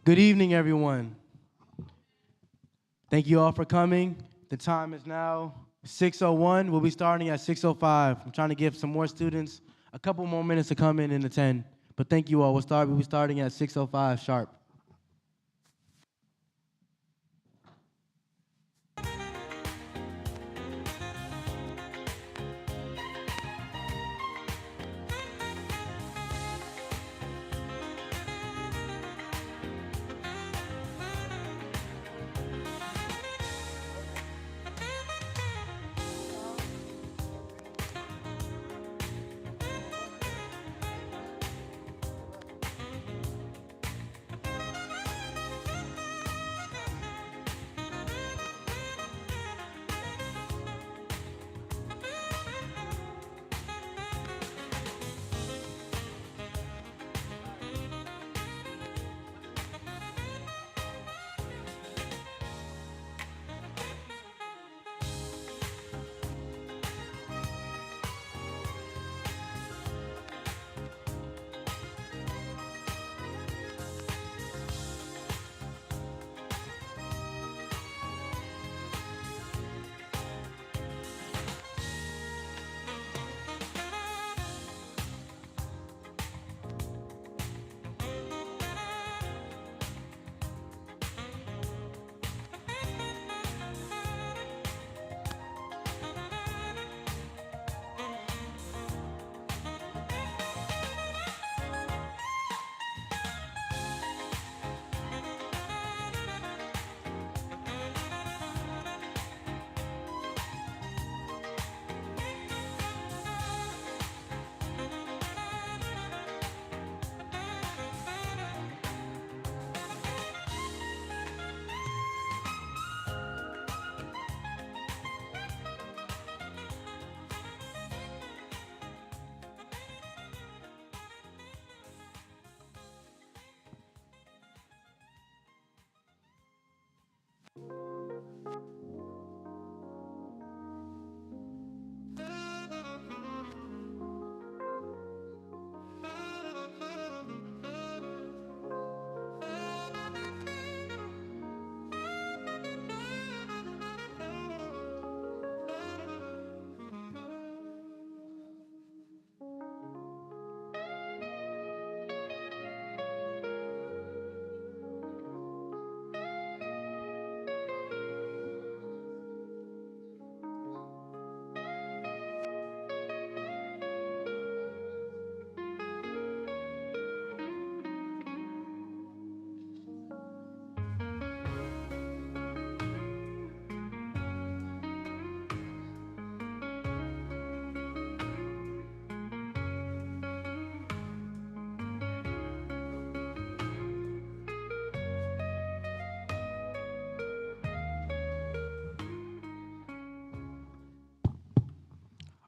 Good evening, everyone. Thank you all for coming. The time is now 6:01. We'll be starting at 6:05. I'm trying to give some more students a couple more minutes to come in and attend. But thank you all. We'll be starting at 6:05 sharp.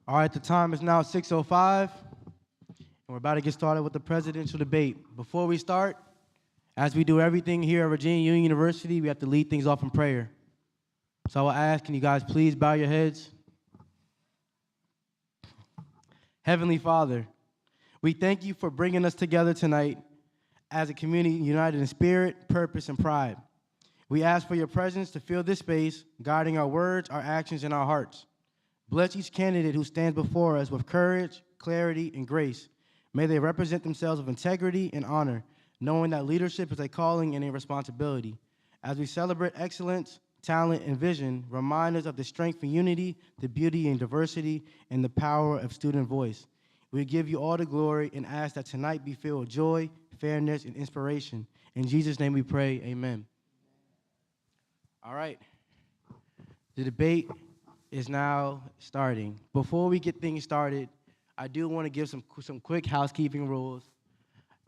All right, the time is now 6:05, and we're about to get started with the presidential debate. Before we start, as we do everything here at Virginia Union University, we have to lead things off in prayer. So I will ask, can you guys please bow your heads? Heavenly Father, we thank you for bringing us together tonight as a community united in spirit, purpose, and pride. We ask for your presence to fill this space, guiding our words, our actions, and our hearts. Bless each candidate who stands before us with courage, clarity, and grace. May they represent themselves with integrity and honor, knowing that leadership is a calling and a responsibility. As we celebrate excellence, talent, and vision, remind us of the strength and unity, the beauty and diversity, and the power of student voice. We give you all the glory and ask that tonight be filled with joy, fairness, and inspiration. In Jesus' name we pray, amen. All right, the debate is now starting. Before we get things started, I do want to give some quick housekeeping rules.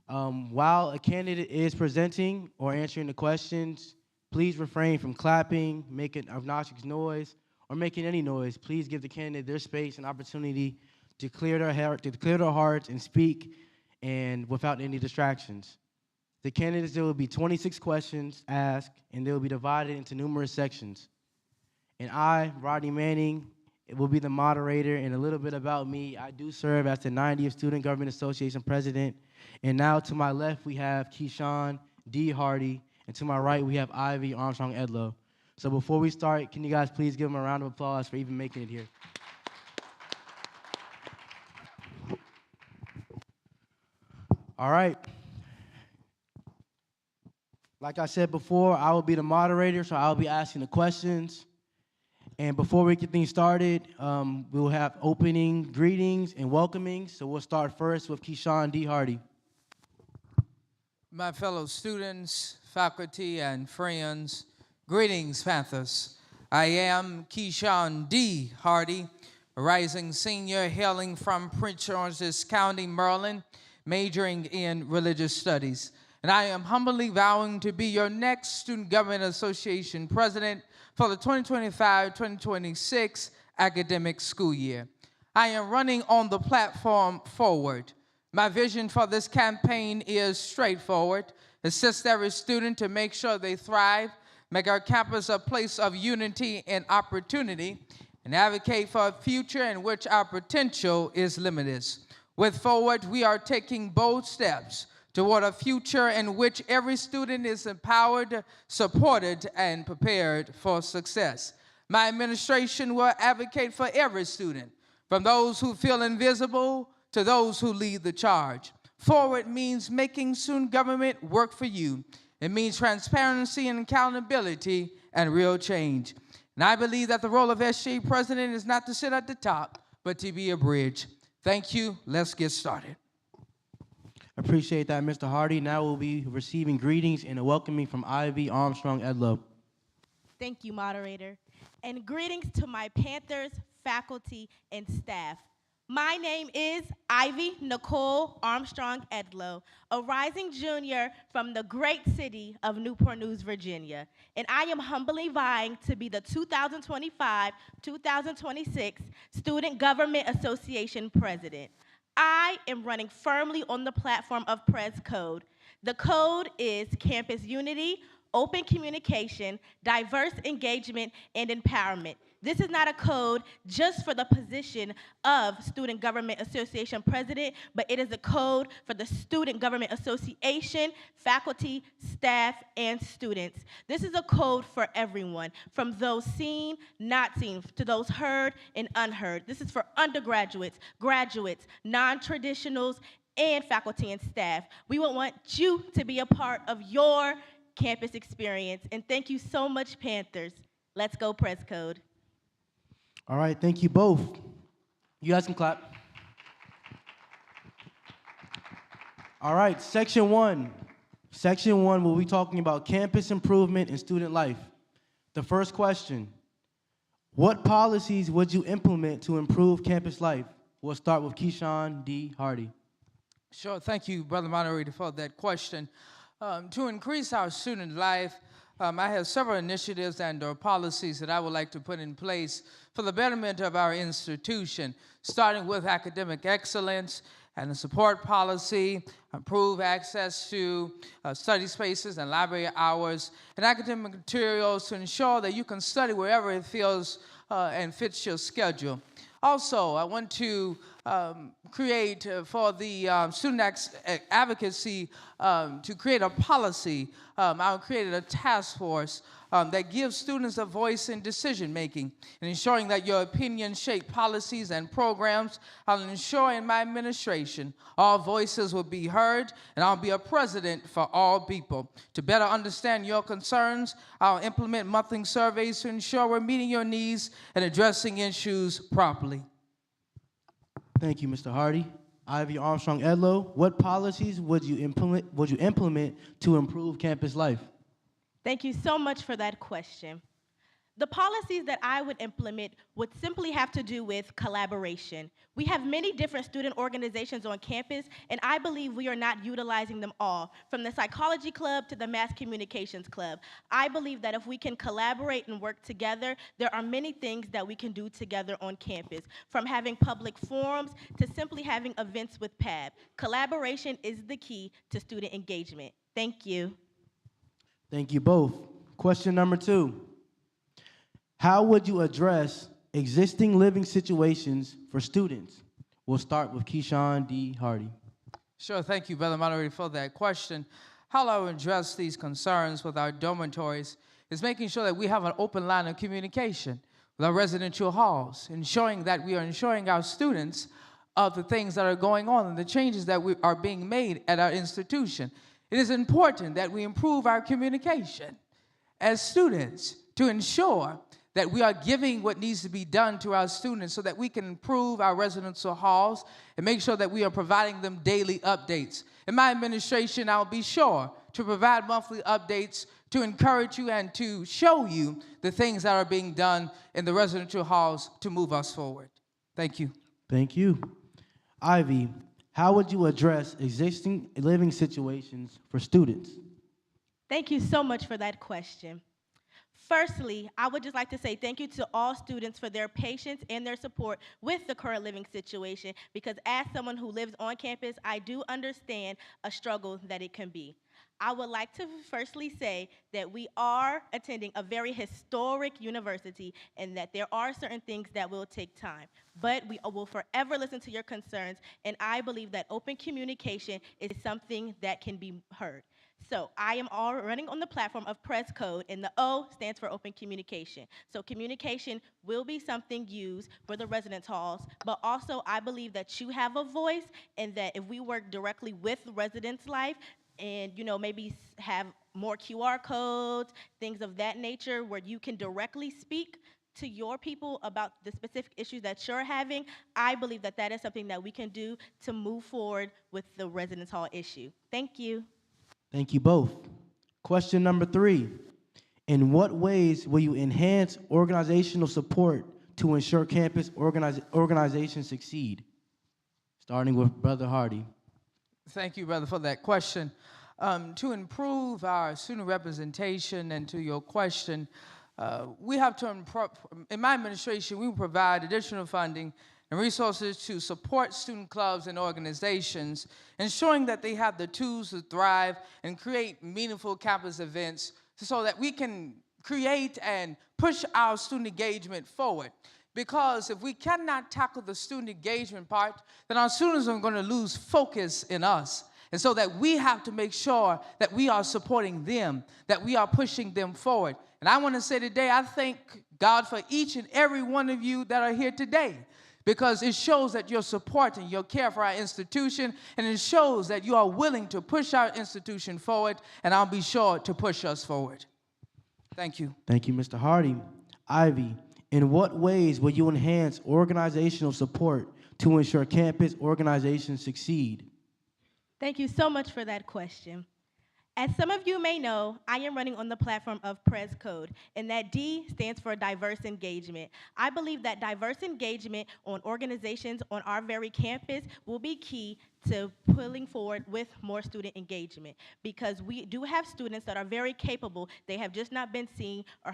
While a candidate is presenting or answering the questions, please refrain from clapping, making obnoxious noise, or making any noise. Please give the candidate their space and opportunity to clear their hearts and speak, and without any distractions. The candidates, there will be 26 questions asked, and they will be divided into numerous sections. And I, Rodney Manning, will be the moderator. And a little bit about me, I do serve as the 90th Student Government Association president. And now to my left, we have Keyshawn D. Hardy, and to my right, we have Ivy Armstrong Edlow. So before we start, can you guys please give them a round of applause for even making it here? All right. Like I said before, I will be the moderator, so I'll be asking the questions. And before we get things started, we will have opening greetings and welcomings. So we'll start first with Keyshawn D. Hardy. My fellow students, faculty, and friends, greetings, Panthers. I am Keyshawn D. Hardy, a rising senior hailing from Prince George's County, Maryland, majoring in religious studies. And I am humbly vowing to be your next Student Government Association president for the 2025-2026 academic school year. I am running on the platform Forward. My vision for this campaign is straightforward: assist every student to make sure they thrive, make our campus a place of unity and opportunity, and advocate for a future in which our potential is limitless. With Forward, we are taking bold steps toward a future in which every student is empowered, supported, and prepared for success. My administration will advocate for every student, from those who feel invisible to those who lead the charge. Forward means making student government work for you. It means transparency and accountability and real change. And I believe that the role of SGA president is not to sit at the top, but to be a bridge. Thank you. Let's get started. Appreciate that, Mr. Hardy. Now we'll be receiving greetings and a welcoming from Ivy Armstrong Edlow. Thank you, moderator. And greetings to my Panthers, faculty, and staff. My name is Ivy Nicole Armstrong Edlow, a rising junior from the great city of Newport News, Virginia. And I am humbly vying to be the 2025-2026 Student Government Association president. I am running firmly on the platform of Pres Code. The code is campus unity, open communication, diverse engagement, and empowerment. This is not a code just for the position of Student Government Association president, but it is a code for the Student Government Association, faculty, staff, and students. This is a code for everyone, from those seen, not seen, to those heard and unheard. This is for undergraduates, graduates, non-traditionals, and faculty and staff. We would want you to be a part of your campus experience. And thank you so much, Panthers. Let's go, Pres Code. All right, thank you both. You guys can clap. All right, section one. Section one, we'll be talking about campus improvement and student life. The first question: what policies would you implement to improve campus life? We'll start with Keyshawn D. Hardy. Sure, thank you, Brother Moderator, for that question. To increase our student life, I have several initiatives and policies that I would like to put in place for the betterment of our institution, starting with academic excellence and the support policy, improve access to study spaces and library hours, and academic materials to ensure that you can study wherever it feels and fits your schedule. Also, I want to create for the student advocacy to create a policy. I've created a task force that gives students a voice in decision-making and ensuring that your opinions shape policies and programs. I'll ensure in my administration all voices will be heard, and I'll be a president for all people. To better understand your concerns, I'll implement monthly surveys to ensure we're meeting your needs and addressing issues properly. Thank you, Mr. Hardy. Ivy Armstrong Edlow, what policies would you implement to improve campus life? Thank you so much for that question. The policies that I would implement would simply have to do with collaboration. We have many different student organizations on campus, and I believe we are not utilizing them all, from the psychology club to the mass communications club. I believe that if we can collaborate and work together, there are many things that we can do together on campus, from having public forums to simply having events with PAB. Collaboration is the key to student engagement. Thank you. Thank you both. Question number 2. How would you address existing living situations for students? We'll start with Keyshawn D. Hardy. Sure, thank you, Brother Moderator, for that question. how I will address these concerns with our dormitories is making sure that we have an open line of communication with our residential halls, ensuring that we are ensuring our students of the things that are going on and the changes that are being made at our institution. It is important that we improve our communication as students to ensure that we are giving what needs to be done to our students so that we can improve our residential halls and make sure that we are providing them daily updates. In my administration, I'll be sure to provide monthly updates to encourage you and to show you the things that are being done in the residential halls to move us forward. Thank you. Thank you. Ivy, how would you address existing living situations for students? Thank you so much for that question. Firstly, I would just like to say thank you to all students for their patience and their support with the current living situation, because as someone who lives on campus, I do understand a struggle that it can be. I would like to firstly say that we are attending a very historic university and that there are certain things that will take time. But we will forever listen to your concerns, and I believe that open communication is something that can be heard. So I am all running on the platform of Press Code, and the O stands for open communication. So communication will be something used for the residence halls, but also I believe that you have a voice, and that if we work directly with residence life, and maybe have more QR codes, things of that nature, where you can directly speak to your people about the specific issues that you're having, I believe that that is something that we can do to move forward with the residence hall issue. Thank you. Thank you both. Question number 3. In what ways will you enhance organizational support to ensure campus organizations succeed? Starting with Brother Hardy. Thank you, brother, for that question. To improve our student representation, and to your question, we have to, in my administration, we will provide additional funding and resources to support student clubs and organizations, ensuring that they have the tools to thrive and create meaningful campus events so that we can create and push our student engagement forward. Because if we cannot tackle the student engagement part, then our students are going to lose focus in us. And so that we have to make sure that we are supporting them, that we are pushing them forward. And I want to say today, I thank God for each and every one of you that are here today, because it shows that you're supporting, your care for our institution, and it shows that you are willing to push our institution forward, and I'll be sure to push us forward. Thank you. Thank you, Mr. Hardy. Ivy, in what ways will you enhance organizational support to ensure campus organizations succeed? Thank you so much for that question. As some of you may know, I am running on the platform of Press Code, and that D stands for diverse engagement. I believe that diverse engagement on organizations on our very campus will be key to pulling forward with more student engagement, because we do have students that are very capable. They have just not been seen or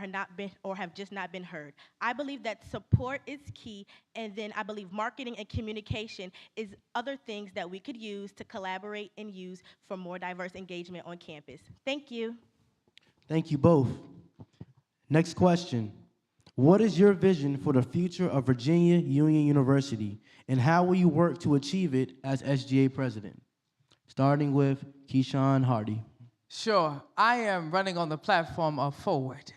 have just not been heard. I believe that support is key, and then I believe marketing and communication is other things that we could use to collaborate and use for more diverse engagement on campus. Thank you. Thank you both. Next question. What is your vision for the future of Virginia Union University, and how will you work to achieve it as SGA president? Starting with Keyshawn Hardy. Sure. I am running on the platform of Forward.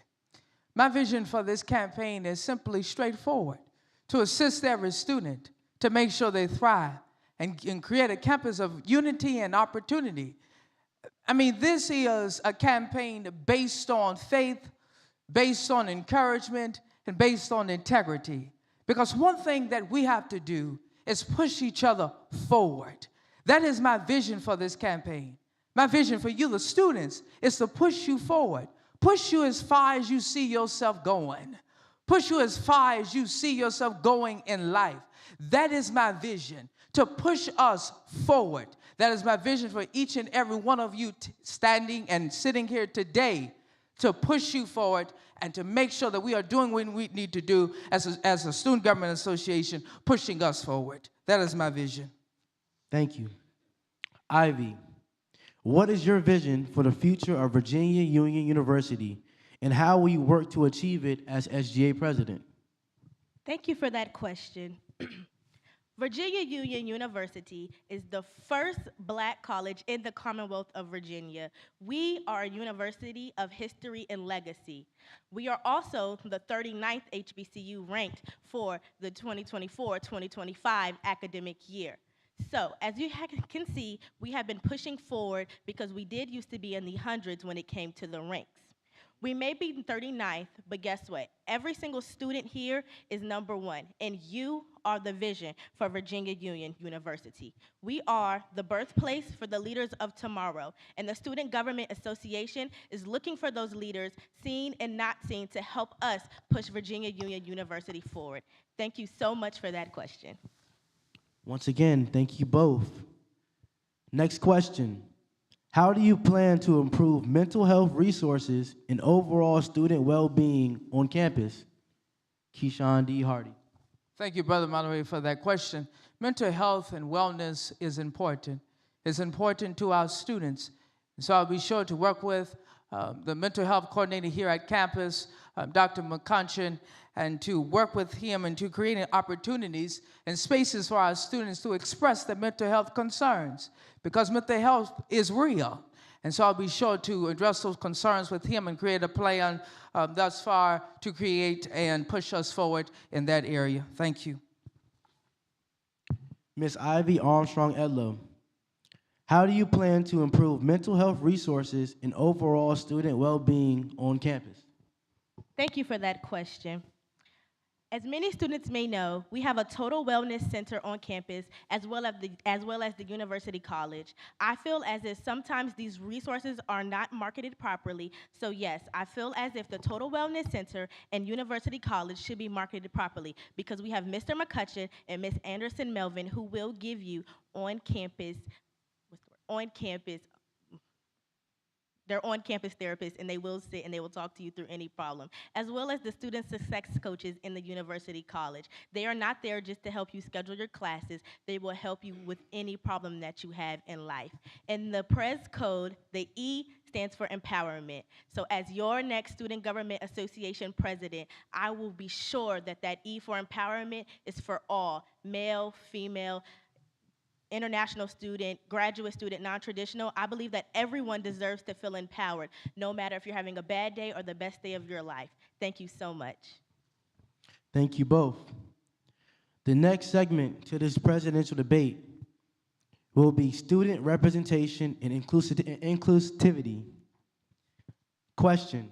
My vision for this campaign is simply straightforward: to assist every student to make sure they thrive and create a campus of unity and opportunity. I mean, this is a campaign based on faith, based on encouragement, and based on integrity. Because one thing that we have to do is push each other forward. That is my vision for this campaign. My vision for you, the students, is to push you forward. Push you as far as you see yourself going. Push you as far as you see yourself going in life. That is my vision, to push us forward. That is my vision for each and every one of you standing and sitting here today, to push you forward and to make sure that we are doing what we need to do as a student government association, pushing us forward. That is my vision. Thank you. Ivy, what is your vision for the future of Virginia Union University, and how will you work to achieve it as SGA president? Thank you for that question. Virginia Union University is the first black college in the Commonwealth of Virginia. We are a university of history and legacy. We are also the 39th HBCU ranked for the 2024-2025 academic year. So, as you can see, we have been pushing forward because we did used to be in the hundreds when it came to the ranks. We may be 39th, but guess what? Every single student here is number one, and you are the vision for Virginia Union University. We are the birthplace for the leaders of tomorrow, and the Student Government Association is looking for those leaders, seen and not seen, to help us push Virginia Union University forward. Thank you so much for that question. Once again, thank you both. Next question. How do you plan to improve mental health resources and overall student well-being on campus? Keyshawn D. Hardy. Thank you, Brother Monterey, for that question. Mental health and wellness is important. It's important to our students. And so I'll be sure to work with the mental health coordinator here at campus, Dr. McCunchin, and to work with him and to create opportunities and spaces for our students to express their mental health concerns, because mental health is real. And so I'll be sure to address those concerns with him and create a plan thus far to create and push us forward in that area. Thank you. Ms. Ivy Armstrong Edlow. How do you plan to improve mental health resources and overall student well-being on campus? Thank you for that question. As many students may know, we have a total wellness center on campus as well as the University College. I feel as if sometimes these resources are not marketed properly. So yes, I feel as if the Total Wellness Center and University College should be marketed properly, because we have Mr. McCutcheon and Ms. Anderson Melvin who will give you on-campus, they're on-campus therapists, and they will sit and they will talk to you through any problem, as well as the student success coaches in the University College. They are not there just to help you schedule your classes. They will help you with any problem that you have in life. In the Pres code, the E stands for empowerment. So as your next Student Government Association president, I will be sure that that E for empowerment is for all, male, female, international student, graduate student, non-traditional. I believe that everyone deserves to feel empowered, no matter if you're having a bad day or the best day of your life. Thank you so much. Thank you both. The next segment to this presidential debate will be student representation and inclusivity. Question: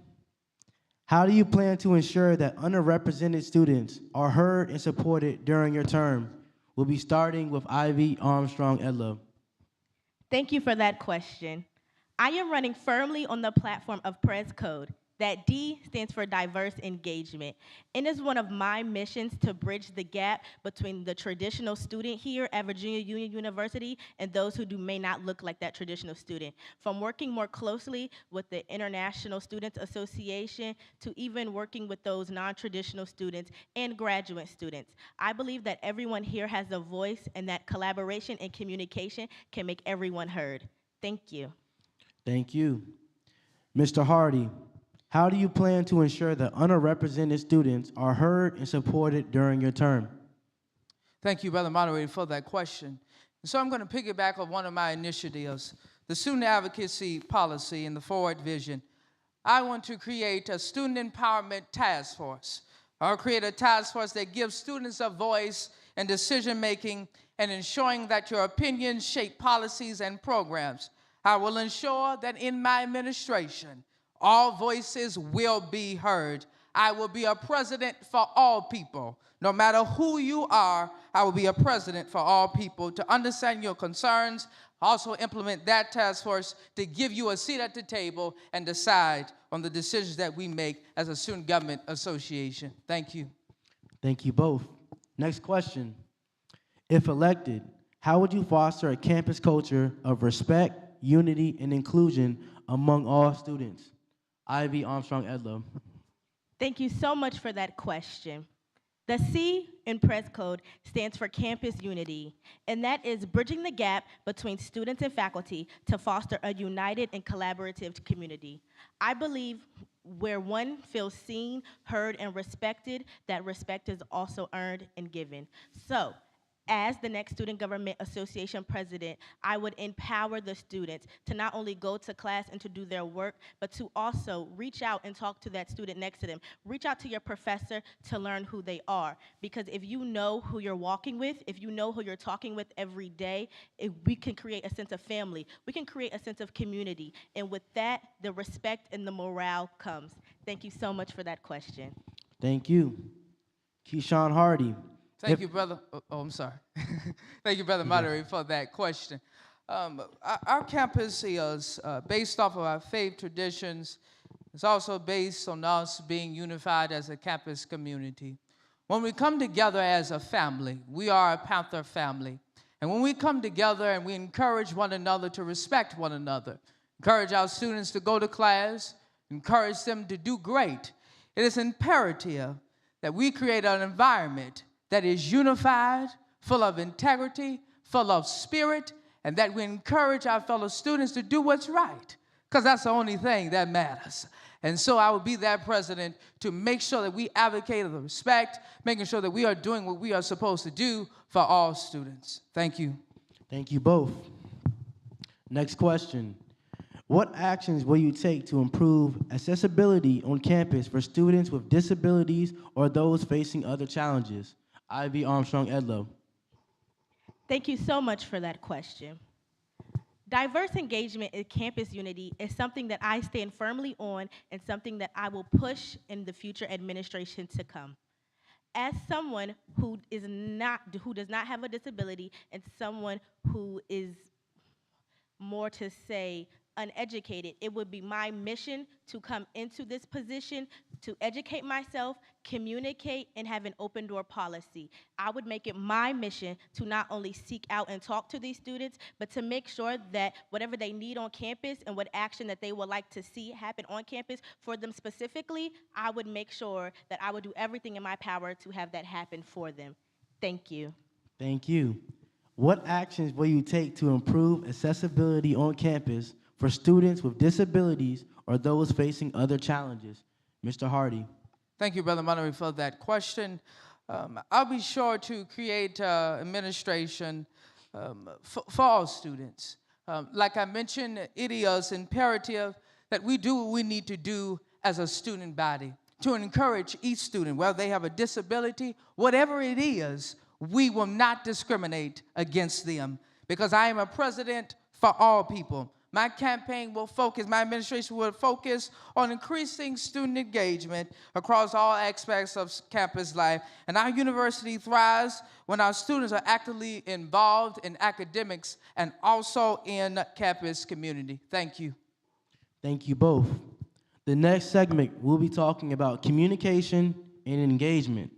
how do you plan to ensure that underrepresented students are heard and supported during your term? We'll be starting with Ivy Armstrong Edlow. Thank you for that question. I am running firmly on the platform of Pres Code. That D stands for diverse engagement. And it's one of my missions to bridge the gap between the traditional student here at Virginia Union University and those who may not look like that traditional student. From working more closely with the International Students Association to even working with those non-traditional students and graduate students. I believe that everyone here has a voice, and that collaboration and communication can make everyone heard. Thank you. Thank you. Mr. Hardy, how do you plan to ensure that underrepresented students are heard and supported during your term? Thank you, Brother Moderator, for that question. And so I'm going to piggyback on one of my initiatives, the student advocacy policy and the forward vision. I want to create a student empowerment task force. I'll create a task force that gives students a voice in decision-making and ensuring that your opinions shape policies and programs. I will ensure that in my administration, all voices will be heard. I will be a president for all people. No matter who you are, I will be a president for all people to understand your concerns, also implement that task force to give you a seat at the table and decide on the decisions that we make as a student government association. Thank you. Thank you both. Next question. If elected, how would you foster a campus culture of respect, unity, and inclusion among all students? Ivy Armstrong Edlow. Thank you so much for that question. The C in Pres Code stands for campus unity, and that is bridging the gap between students and faculty to foster a united and collaborative community. I believe where one feels seen, heard, and respected, that respect is also earned and given. So, As the next Student Government Association president, I would empower the students to not only go to class and to do their work, but to also reach out and talk to that student next to them. Reach out to your professor to learn who they are. Because if you know who you're walking with, if you know who you're talking with every day, we can create a sense of family. We can create a sense of community. And with that, the respect and the morale comes. Thank you so much for that question. Thank you. Keyshawn Hardy. Thank you, brother. Oh, I'm sorry. Thank you, brother moderator, for that question. Our campus is based off of our faith traditions. It's also based on us being unified as a campus community. When we come together as a family, we are a Panther family. And when we come together and we encourage one another to respect one another, encourage our students to go to class, encourage them to do great, it is imperative that we create an environment that is unified, full of integrity, full of spirit, and that we encourage our fellow students to do what's right, because that's the only thing that matters. And so I will be that president to make sure that we advocate the respect, making sure that we are doing what we are supposed to do for all students. Thank you. Thank you both. Next question. What actions will you take to improve accessibility on campus for students with disabilities or those facing other challenges? Ivy Armstrong Edlow. Thank you so much for that question. Diverse engagement in campus unity is something that I stand firmly on and something that I will push in the future administration to come. As someone who does not have a disability and someone who is, more to say, uneducated, it would be my mission to come into this position to educate myself, communicate, and have an open door policy. I would make it my mission to not only seek out and talk to these students, but to make sure that whatever they need on campus and what action that they would like to see happen on campus for them specifically, I would make sure that I would do everything in my power to have that happen for them. Thank you. Thank you. What actions will you take to improve accessibility on campus for students with disabilities or those facing other challenges? Mr. Hardy. Thank you, Brother Monterey, for that question. I'll be sure to create administration for all students. Like I mentioned, it is imperative that we do what we need to do as a student body to encourage each student, whether they have a disability, whatever it is, we will not discriminate against them, because I am a president for all people. My campaign will focus, my administration will focus on increasing student engagement across all aspects of campus life. And our university thrives when our students are actively involved in academics and also in campus community. Thank you. Thank you both. The next segment, we'll be talking about communication and engagement.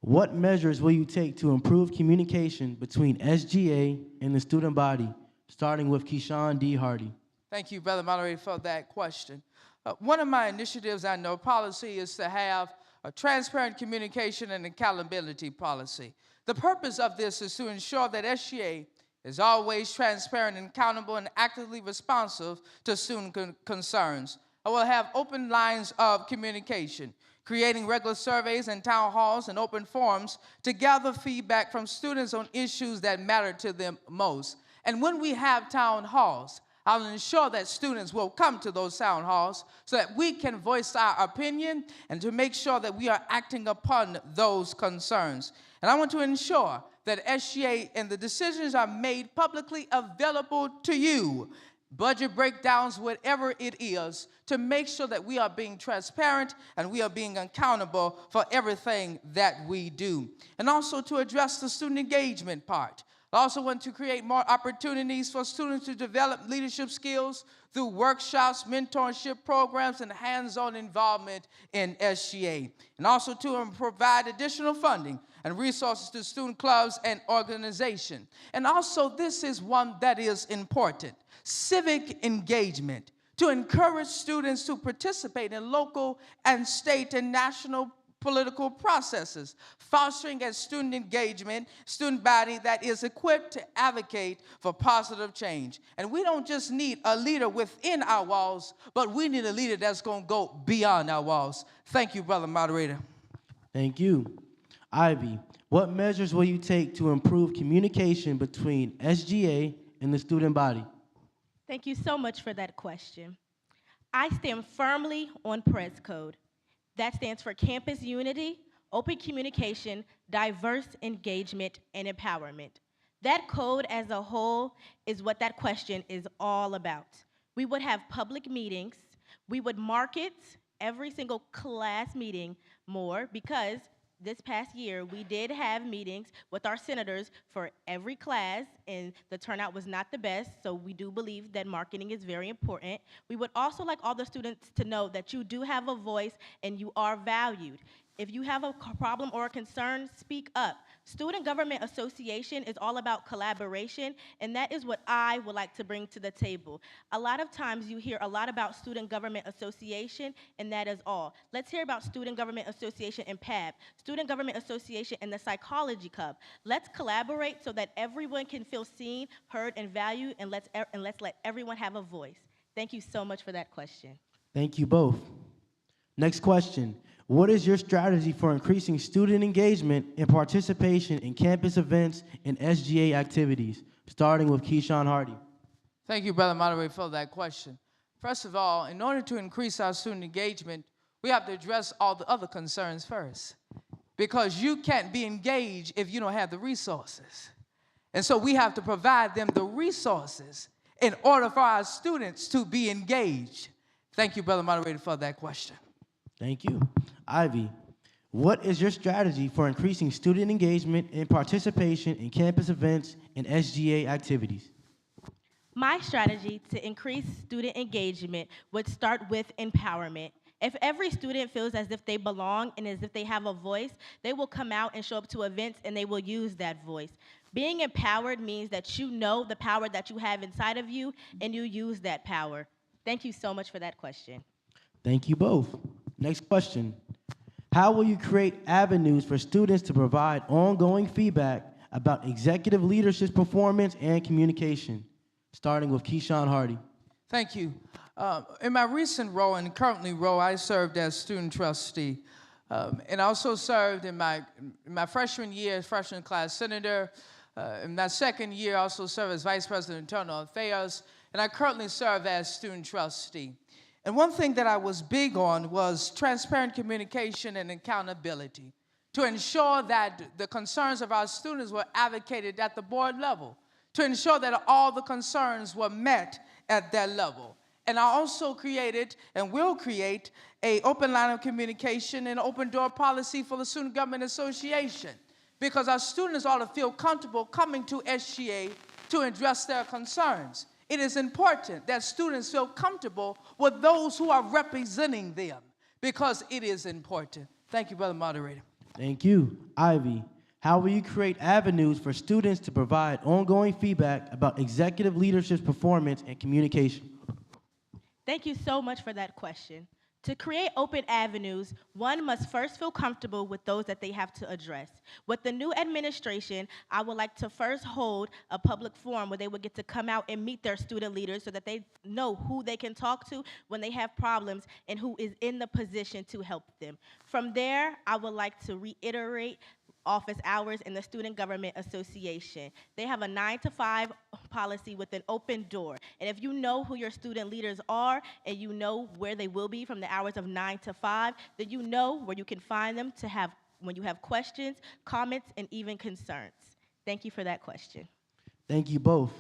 What measures will you take to improve communication between SGA and the student body? Starting with Keyshawn D. Hardy. Thank you, Brother Moderator, for that question. One of my initiatives and our policy is to have a transparent communication and accountability policy. The purpose of this is to ensure that SGA is always transparent and accountable and actively responsive to student concerns. I will have open lines of communication, creating regular surveys and town halls and open forums to gather feedback from students on issues that matter to them most. And when we have town halls, I'll ensure that students will come to those town halls so that we can voice our opinion and to make sure that we are acting upon those concerns. And I want to ensure that SGA and the decisions are made publicly available to you. Budget breakdowns, whatever it is, to make sure that we are being transparent and we are being accountable for everything that we do. And also to address the student engagement part. I also want to create more opportunities for students to develop leadership skills through workshops, mentorship programs, and hands-on involvement in SGA. And also to provide additional funding and resources to student clubs and organizations. And also, this is one that is important, civic engagement, to encourage students to participate in local and state and national political processes, fostering a student engagement, student body that is equipped to advocate for positive change. And we don't just need a leader within our walls, but we need a leader that's going to go beyond our walls. Thank you, Brother Moderator. Thank you. Ivy, What measures will you take to improve communication between SGA and the student body? Thank you so much for that question. I stand firmly on Press Code. That stands for campus unity, open communication, diverse engagement, and empowerment. That code as a whole is what that question is all about. We would have public meetings. We would market every single class meeting more because this past year we did have meetings with our senators for every class, and the turnout was not the best, so we do believe that marketing is very important. We would also like all the students to know that you do have a voice and you are valued. If you have a problem or a concern, speak up. Student Government Association is all about collaboration, and that is what I would like to bring to the table. A lot of times you hear a lot about Student Government Association, and that is all. Let's hear about Student Government Association and PAB, Student Government Association and the Psychology Club. Let's collaborate so that everyone can feel seen, heard, and valued, and let's let everyone have a voice. Thank you so much for that question. Thank you both. Next question. What is your strategy for increasing student engagement and participation in campus events and SGA activities? Starting with Keyshawn Hardy. Thank you, Brother Moderator, for that question. First of all, in order to increase our student engagement, we have to address all the other concerns first, because you can't be engaged if you don't have the resources. And so we have to provide them the resources in order for our students to be engaged. Thank you, Brother Moderator, for that question. Thank you. Ivy, what is your strategy for increasing student engagement and participation in campus events and SGA activities? My strategy to increase student engagement would start with empowerment. If every student feels as if they belong and as if they have a voice, they will come out and show up to events and they will use that voice. Being empowered means that you know the power that you have inside of you and you use that power. Thank you so much for that question. Thank you both. Next question. How will you create avenues for students to provide ongoing feedback about executive leadership's performance and communication? Starting with Keyshawn Hardy. Thank you. In my recent role and currently role, I served as student trustee. And I also served in my freshman year as freshman class senator. In my second year, I also served as vice president of internal affairs. And I currently serve as student trustee. And one thing that I was big on was transparent communication and accountability to ensure that the concerns of our students were advocated at the board level, to ensure that all the concerns were met at that level. And I also created and will create an open line of communication and open door policy for the Student Government Association, because our students ought to feel comfortable coming to SGA to address their concerns. It is important that students feel comfortable with those who are representing them, because it is important. Thank you, Brother Moderator. Thank you. Ivy, how will you create avenues for students to provide ongoing feedback about executive leadership's performance and communication? Thank you so much for that question. To create open avenues, one must first feel comfortable with those that they have to address. With the new administration, I would like to first hold a public forum where they would get to come out and meet their student leaders so that they know who they can talk to when they have problems and who is in the position to help them. From there, I would like to reiterate office hours in the Student Government Association. They have a 9 to 5 policy with an open door. And if you know who your student leaders are and you know where they will be from the hours of 9 to 5, then you know where you can find them to have when you have questions, comments, and even concerns. Thank you for that question. Thank you both.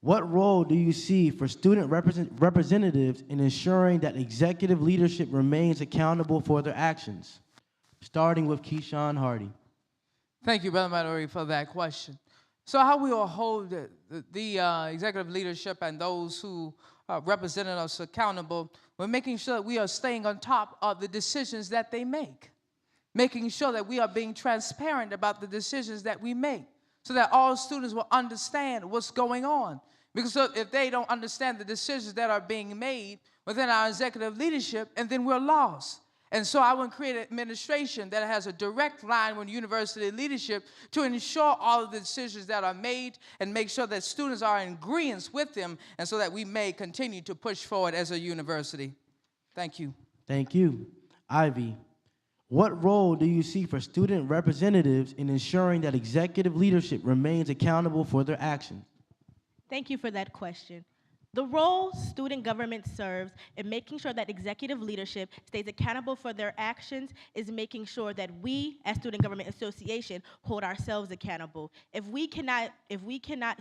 What role do you see for student representatives in ensuring that executive leadership remains accountable for their actions? Starting with Keyshawn Hardy. Thank you, Brother Moderator, for that question. So how we will hold the executive leadership and those who represent us accountable, we're making sure that we are staying on top of the decisions that they make, making sure that we are being transparent about the decisions that we make so that all students will understand what's going on. Because if they don't understand the decisions that are being made within our executive leadership, and then we're lost. And so I want to create an administration that has a direct line with university leadership to ensure all of the decisions that are made and make sure that students are in agreement with them, and so that we may continue to push forward as a university. Thank you. Thank you. Ivy, What role do you see for student representatives in ensuring that executive leadership remains accountable for their actions? Thank you for that question. The role student government serves in making sure that executive leadership stays accountable for their actions is making sure that we, as Student Government Association, hold ourselves accountable. If we cannot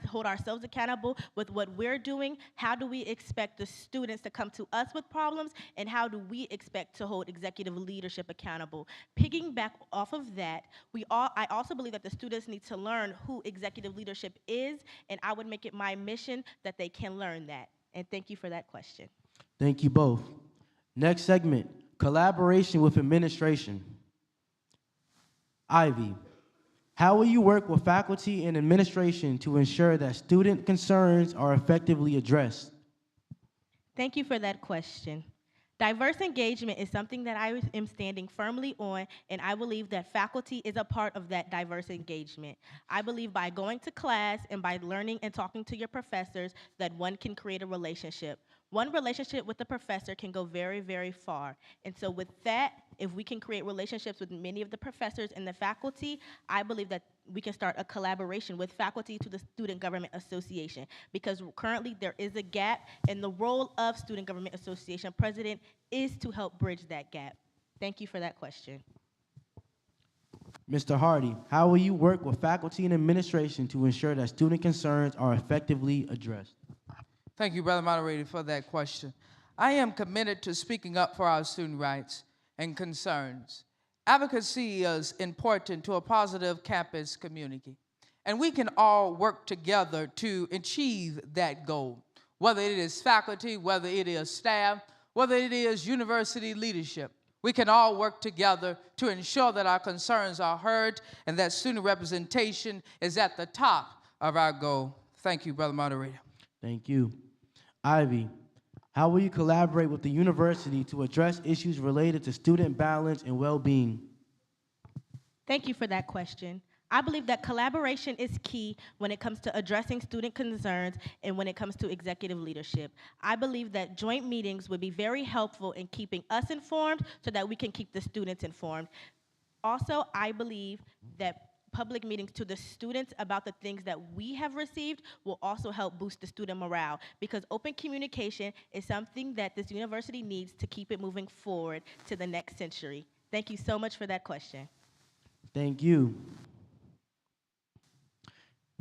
hold ourselves accountable with what we're doing, how do we expect the students to come to us with problems, and how do we expect to hold executive leadership accountable? Piggyback off of that, I also believe that the students need to learn who executive leadership is, and I would make it my mission that they can learn that. And thank you for that question. Thank you both. Next segment, collaboration with administration. Ivy, how will you work with faculty and administration to ensure that student concerns are effectively addressed? Thank you for that question. Diverse engagement is something that I am standing firmly on, and I believe that faculty is a part of that diverse engagement. I believe by going to class and by learning and talking to your professors that one can create a relationship. One relationship with the professor can go very, very far. And so with that, if we can create relationships with many of the professors and the faculty, I believe that we can start a collaboration with faculty to the Student Government Association, because currently there is a gap, and the role of Student Government Association president is to help bridge that gap. Thank you for that question. Mr. Hardy, how will you work with faculty and administration to ensure that student concerns are effectively addressed? Thank you, Brother Moderator, for that question. I am committed to speaking up for our student rights and concerns. Advocacy is important to a positive campus community, and we can all work together to achieve that goal, whether it is faculty, whether it is staff, whether it is university leadership. We can all work together to ensure that our concerns are heard and that student representation is at the top of our goal. Thank you, Brother Moderator. Thank you. Ivy, how will you collaborate with the university to address issues related to student balance and well-being? Thank you for that question. I believe that collaboration is key when it comes to addressing student concerns and when it comes to executive leadership. I believe that joint meetings would be very helpful in keeping us informed so that we can keep the students informed. Also, I believe that public meetings to the students about the things that we have received will also help boost the student morale, because open communication is something that this university needs to keep it moving forward to the next century. Thank you so much for that question. Thank you.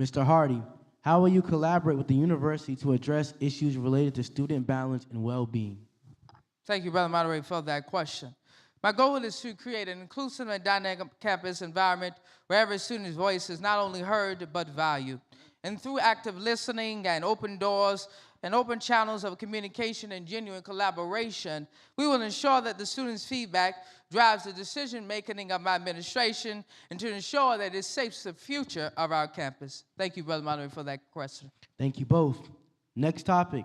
Mr. Hardy, how will you collaborate with the university to address issues related to student balance and well-being? Thank you, Brother Moderator, for that question. My goal is to create an inclusive and dynamic campus environment where every student's voice is not only heard but valued. And through active listening and open doors and open channels of communication and genuine collaboration, we will ensure that the students' feedback drives the decision-making of my administration and to ensure that it shapes the future of our campus. Thank you, Brother Moderator, for that question. Thank you both. Next topic,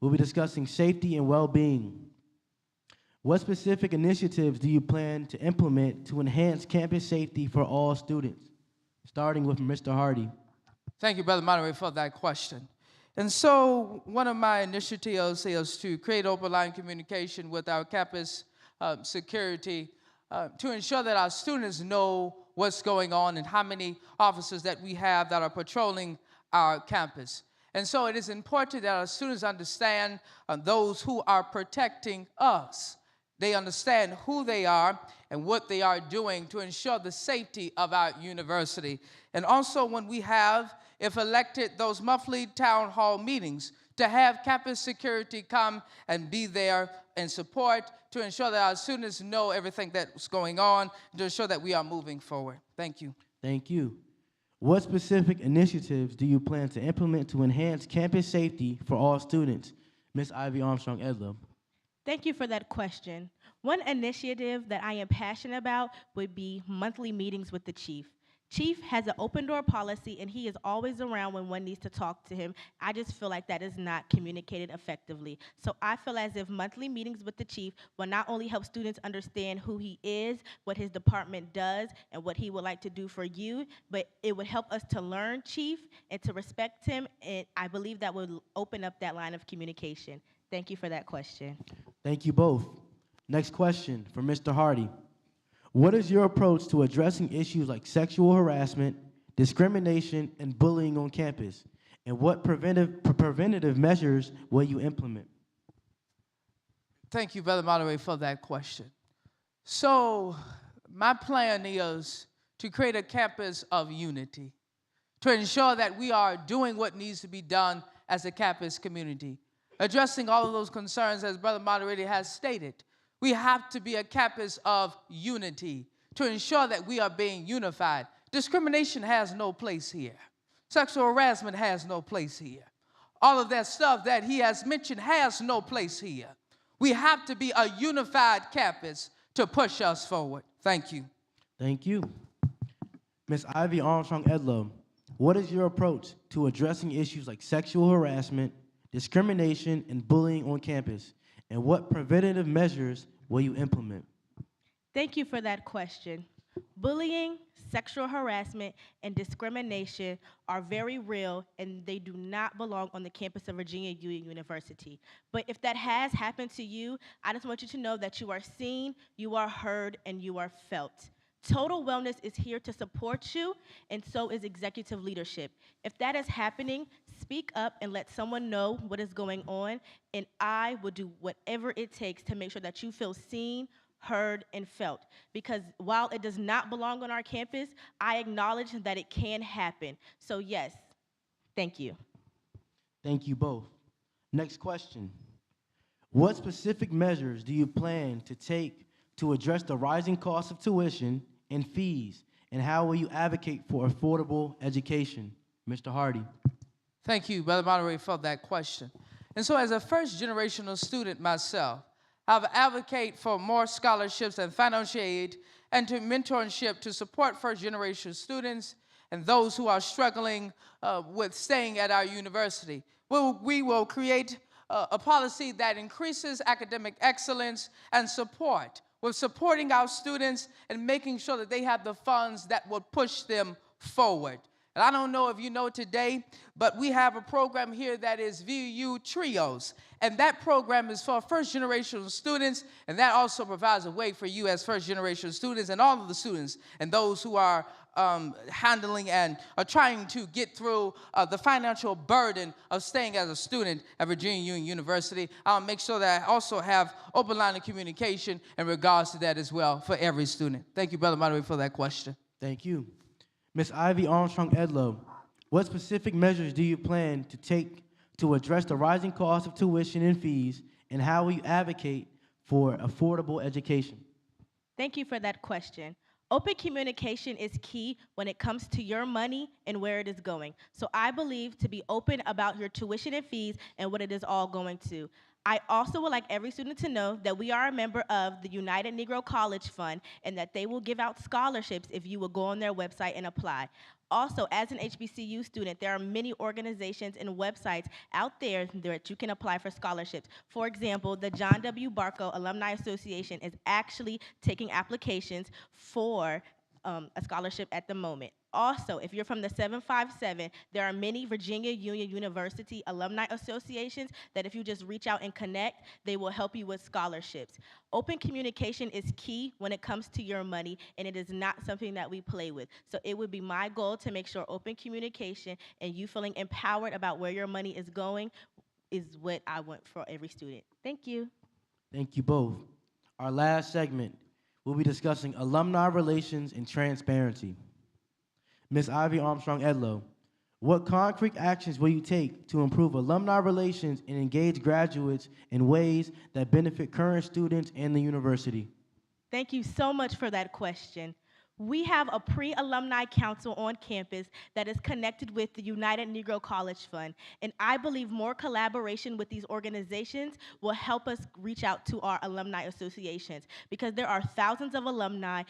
we'll be discussing safety and well-being. What specific initiatives do you plan to implement to enhance campus safety for all students? Starting with Mr. Hardy. Thank you, Brother Moderator, for that question. And so one of my initiatives is to create open line communication with our campus security to ensure that our students know what's going on and how many officers that we have that are patrolling our campus. And so it is important that our students understand those who are protecting us. They understand who they are and what they are doing to ensure the safety of our university. And also when we have, if elected, those monthly town hall meetings, to have campus security come and be there and support to ensure that our students know everything that's going on, to ensure that we are moving forward. Thank you. Thank you. What specific initiatives do you plan to implement to enhance campus safety for all students? Ms. Ivy Armstrong-Edlow. Thank you for that question. One initiative that I am passionate about would be monthly meetings with the chief. Chief has an open door policy, and he is always around when one needs to talk to him. I just feel like that is not communicated effectively. So I feel as if monthly meetings with the chief will not only help students understand who he is, what his department does, and what he would like to do for you, but it would help us to learn Chief and to respect him, and I believe that will open up that line of communication. Thank you for that question. Thank you both. Next question for Mr. Hardy. What is your approach to addressing issues like sexual harassment, discrimination, and bullying on campus? And what preventative measures will you implement? Thank you, Brother Moderator, for that question. So my plan is to create a campus of unity, to ensure that we are doing what needs to be done as a campus community, addressing all of those concerns as Brother Moderator has stated. We have to be a campus of unity to ensure that we are being unified. Discrimination has no place here. Sexual harassment has no place here. All of that stuff that he has mentioned has no place here. We have to be a unified campus to push us forward. Thank you. Thank you. Ms. Ivy Armstrong Edlow, what is your approach to addressing issues like sexual harassment, discrimination, and bullying on campus? And what preventative measures will you implement? Thank you for that question. Bullying, sexual harassment, and discrimination are very real, and they do not belong on the campus of Virginia Union University. But if that has happened to you, I just want you to know that you are seen, you are heard, and you are felt. Total Wellness is here to support you, and so is executive leadership. If that is happening, speak up and let someone know what is going on, and I will do whatever it takes to make sure that you feel seen, heard, and felt. Because while it does not belong on our campus, I acknowledge that it can happen. So yes, thank you. Thank you both. Next question. What specific measures do you plan to take to address the rising cost of tuition and fees, and how will you advocate for affordable education? Mr. Hardy. Thank you, Brother Moderator, for that question. And so as a first-generational student myself, I've advocated for more scholarships and financial aid and to mentorship to support first-generation students and those who are struggling with staying at our university. We will create a policy that increases academic excellence and support. We're supporting our students and making sure that they have the funds that will push them forward. And I don't know if you know today, but we have a program here that is VUU Trios. And that program is for first-generation students, and that also provides a way for you as first-generation students and all of the students and those who are handling and are trying to get through the financial burden of staying as a student at Virginia Union University. I'll make sure that I also have open line of communication in regards to that as well for every student. Thank you, Brother Moderator, for that question. Thank you. Ms. Ivy Armstrong Edlow, what specific measures do you plan to take to address the rising cost of tuition and fees, and how will you advocate for affordable education? Thank you for that question. Open communication is key when it comes to your money and where it is going. So I believe to be open about your tuition and fees and what it is all going to. I also would like every student to know that we are a member of the United Negro College Fund and that they will give out scholarships if you will go on their website and apply. Also, as an HBCU student, there are many organizations and websites out there that you can apply for scholarships. For example, the John W. Barco Alumni Association is actually taking applications for a scholarship at the moment. Also, if you're from the 757, there are many Virginia Union University alumni associations that if you just reach out and connect, they will help you with scholarships. Open communication is key when it comes to your money, and it is not something that we play with. So it would be my goal to make sure open communication and you feeling empowered about where your money is going is what I want for every student. Thank you. Thank you both. Our last segment, we'll be discussing alumni relations and transparency. Ms. Ivy Armstrong Edlow, what concrete actions will you take to improve alumni relations and engage graduates in ways that benefit current students and the university? Thank you so much for that question. We have a pre-alumni council on campus that is connected with the United Negro College Fund, and I believe more collaboration with these organizations will help us reach out to our alumni associations, because there are thousands of alumni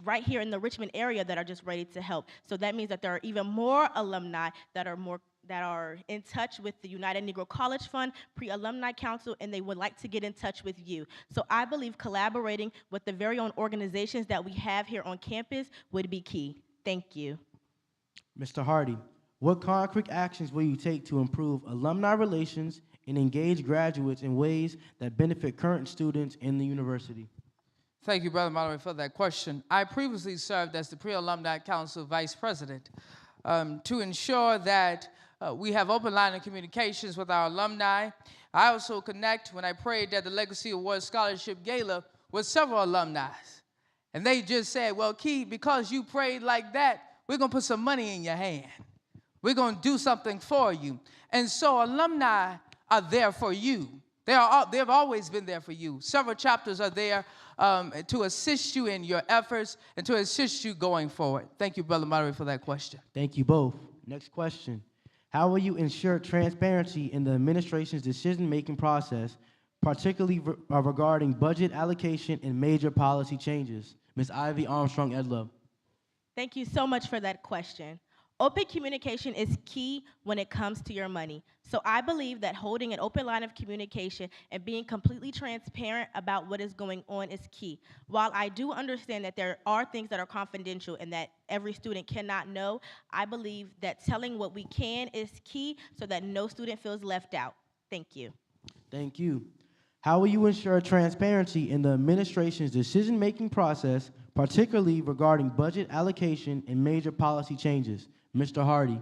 right here in the Richmond area that are just ready to help. So that means that there are even more alumni that are in touch with the United Negro College Fund, pre-alumni council, and they would like to get in touch with you. So I believe collaborating with the very own organizations that we have here on campus would be key. Thank you. Mr. Hardy, what concrete actions will you take to improve alumni relations and engage graduates in ways that benefit current students in the university? Thank you, Brother Moderator, for that question. I previously served as the Pre-Alumni Council Vice President to ensure that we have open line of communications with our alumni. I also connect when I prayed at the Legacy Award Scholarship Gala with several alumni. And they just said, well, Key, because you prayed like that, we're going to put some money in your hand. We're going to do something for you. And so alumni are there for you. They've always been there for you. Several chapters are there to assist you in your efforts and to assist you going forward. Thank you, Brother Moderator, for that question. Thank you both. Next question. How will you ensure transparency in the administration's decision-making process, particularly regarding budget allocation and major policy changes? Ms. Ivy Armstrong Edlow. Thank you so much for that question. Open communication is key when it comes to your money. So I believe that holding an open line of communication and being completely transparent about what is going on is key. While I do understand that there are things that are confidential and that every student cannot know, I believe that telling what we can is key so that no student feels left out. Thank you. Thank you. How will you ensure transparency in the administration's decision-making process, particularly regarding budget allocation and major policy changes? Mr. Hardy.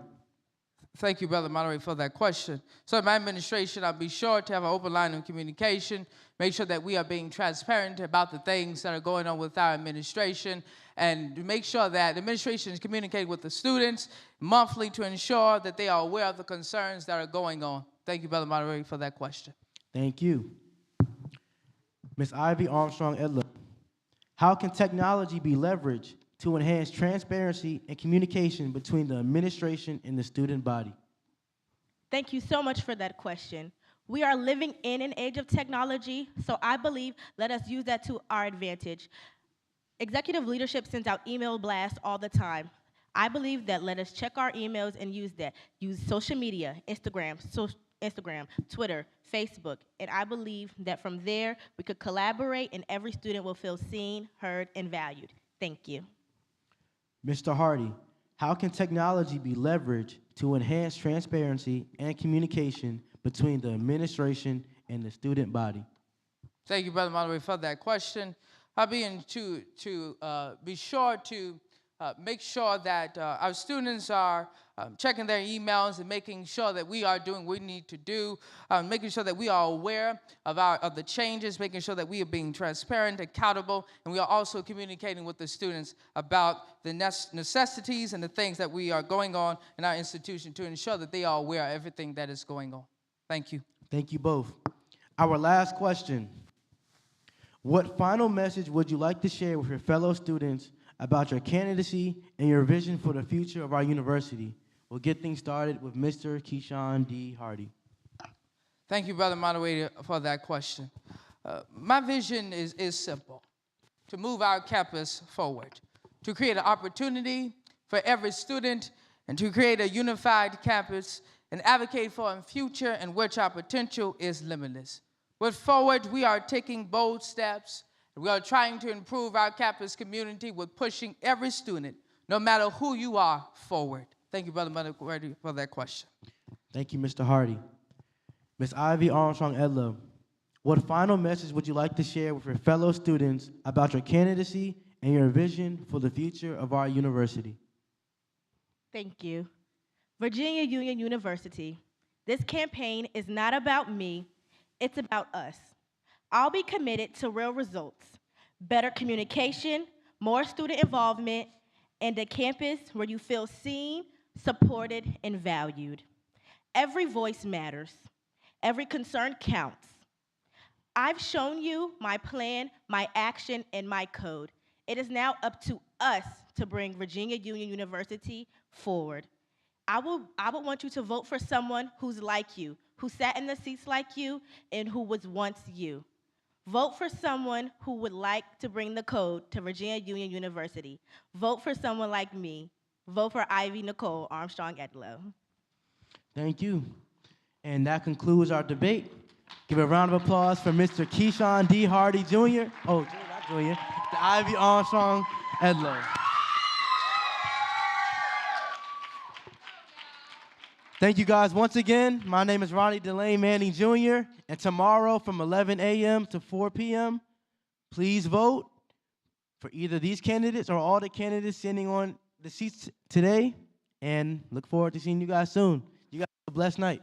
Thank you, Brother Moderator, for that question. So in my administration, I'll be sure to have an open line of communication, make sure that we are being transparent about the things that are going on with our administration, and to make sure that the administration is communicating with the students monthly to ensure that they are aware of the concerns that are going on. Thank you, Brother Moderator, for that question. Thank you. Ms. Ivy Armstrong Edlow. How can technology be leveraged to enhance transparency and communication between the administration and the student body? Thank you so much for that question. We are living in an age of technology, so I believe let us use that to our advantage. Executive leadership sends out email blasts all the time. I believe that let us check our emails and use that. Use social media, Instagram, Twitter, Facebook, and I believe that from there we could collaborate and every student will feel seen, heard, and valued. Thank you. Mr. Hardy, how can technology be leveraged to enhance transparency and communication between the administration and the student body? Thank you, Brother Moderator, for that question. I'll be be sure to make sure that our students are checking their emails and making sure that we are doing what we need to do, making sure that we are aware of the changes, making sure that we are being transparent, accountable, and we are also communicating with the students about the necessities and the things that we are going on in our institution to ensure that they are aware of everything that is going on. Thank you. Thank you both. Our last question. What final message would you like to share with your fellow students about your candidacy and your vision for the future of our university? We'll get things started with Mr. Keyshawn D. Hardy. Thank you, Brother Moderator, for that question. My vision is simple, to move our campus forward, to create an opportunity for every student, and to create a unified campus and advocate for a future in which our potential is limitless. With Forward, we are taking bold steps. We are trying to improve our campus community with pushing every student, no matter who you are, forward. Thank you, Brother Moderator, for that question. Thank you, Mr. Hardy. Ms. Ivy Armstrong Edlow, what final message would you like to share with your fellow students about your candidacy and your vision for the future of our university? Thank you. Virginia Union University, this campaign is not about me, it's about us. I'll be committed to real results, better communication, more student involvement, and a campus where you feel seen, supported, and valued. Every voice matters. Every concern counts. I've shown you my plan, my action, and my code. It is now up to us to bring Virginia Union University forward. I would want you to vote for someone who's like you, who sat in the seats like you, and who was once you. Vote for someone who would like to bring the code to Virginia Union University. Vote for someone like me. Vote for Ivy Nicole Armstrong Edlow. Thank you. And that concludes our debate. Give a round of applause for Mr. Keyshawn D. Hardy, Jr. Oh, not Jr. The Ivy Armstrong Edlow. Thank you guys once again. My name is Ronnie Delane Manning Jr. And tomorrow from 11 a.m. to 4 p.m., please vote for either these candidates or all the candidates sitting on the seats today, and look forward to seeing you guys soon. You guys have a blessed night.